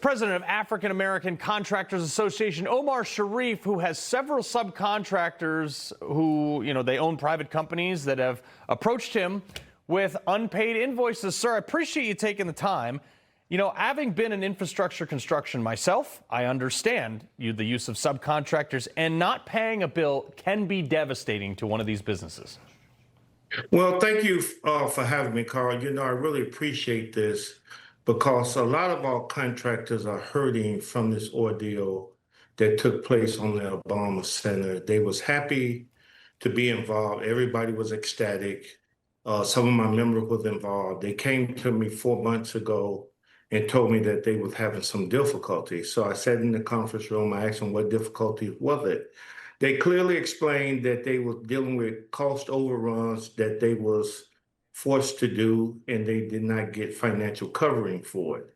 President of African American Contractors Association, Omar Shareef, who has several subcontractors who, they own private companies that have approached him with unpaid invoices. Sir, I appreciate you taking the time. Having been in infrastructure construction myself, I understand the use of subcontractors, and not paying a bill can be devastating to one of these businesses. Well, thank you for having me, Carl. I really appreciate this because a lot of our contractors are hurting from this ordeal that took place on the Obama Center. They was happy to be involved. Everybody was ecstatic. Some of my members was involved. They came to me 4 months ago and told me that they was having some difficulty. So I sat in the conference room. I asked them what difficulty was it. They clearly explained that they were dealing with cost overruns that they was forced to do, and they did not get financial covering for it.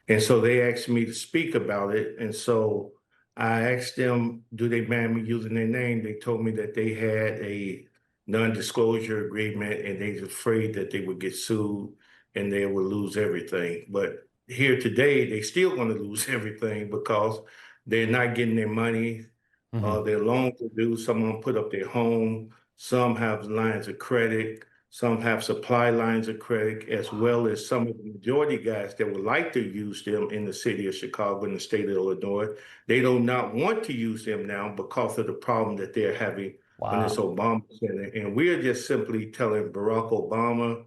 And so they asked me to speak about it. And so I asked them, do they mind me using their name? They told me that they had a non-disclosure agreement and they was afraid that they would get sued and they would lose everything. But here today, they still want to lose everything because they're not getting their money. Their loans are due. Some of them put up their home. Some have lines of credit. Some have supply lines of credit, as well as some of the majority guys that would like to use them in the city of Chicago and the state of Illinois. They do not want to use them now because of the problem that they're having on this Obama Center. And we're just simply telling Barack Obama,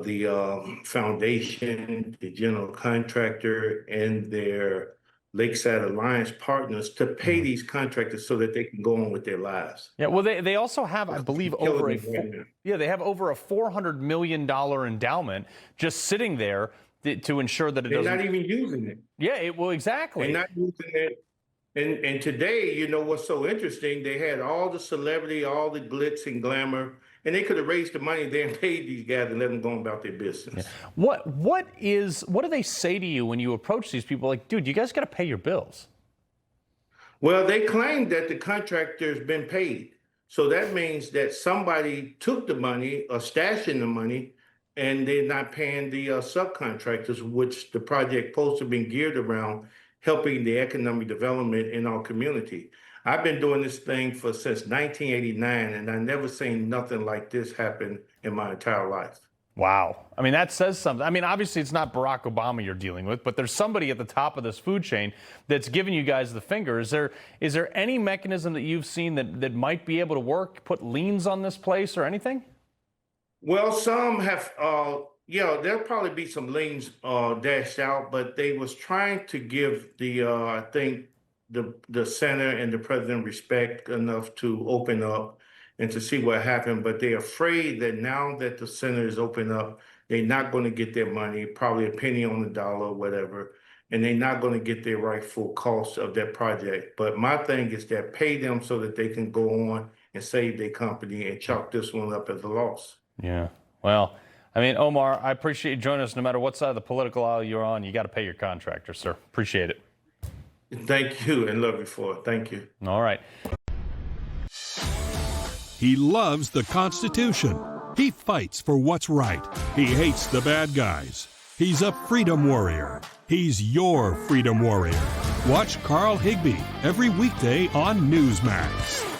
the foundation, the general contractor, and their Lakeside Alliance partners to pay these contractors so that they can go on with their lives. Yeah, well, they also have, I believe, over a $400 million endowment just sitting there to ensure that it doesn't. They're not even using it. Yeah, well, exactly. They're not using it. And today, what's so interesting? They had all the celebrity, all the glitz and glamour, and they could have raised the money there and paid these guys and let them go about their business. Yeah. What do they say to you when you approach these people? Like, dude, you guys got to pay your bills. Well, they claim that the contractor's been paid. So that means that somebody took the money or stashing the money and they're not paying the subcontractors, which the project supposed to have been geared around helping the economic development in our community. I've been doing this thing since 1989, and I never seen nothing like this happen in my entire life. Wow. I mean, that says something. I mean, obviously, it's not Barack Obama you're dealing with, but there's somebody at the top of this food chain that's giving you guys the finger. Is there any mechanism that you've seen that might be able to work, put liens on this place or anything? Well, some have, there'll probably be some liens dashed out, but they was trying to give I think, the center and the president respect enough to open up and to see what happened. But they're afraid that now that the center is open up, they're not going to get their money, probably a penny on the dollar or whatever, and they're not going to get their rightful cost of that project. But my thing is that pay them so that they can go on and save their company and chalk this one up as a loss. Yeah. Well, I mean, Omar, I appreciate you joining us. No matter what side of the political aisle you're on, you got to pay your contractors, sir. Appreciate it. Thank you, and love you for it. Thank you. All right. He loves the Constitution. He fights for what's right. He hates the bad guys. He's a freedom warrior. He's your freedom warrior. Watch Carl Higbie every weekday on Newsmax.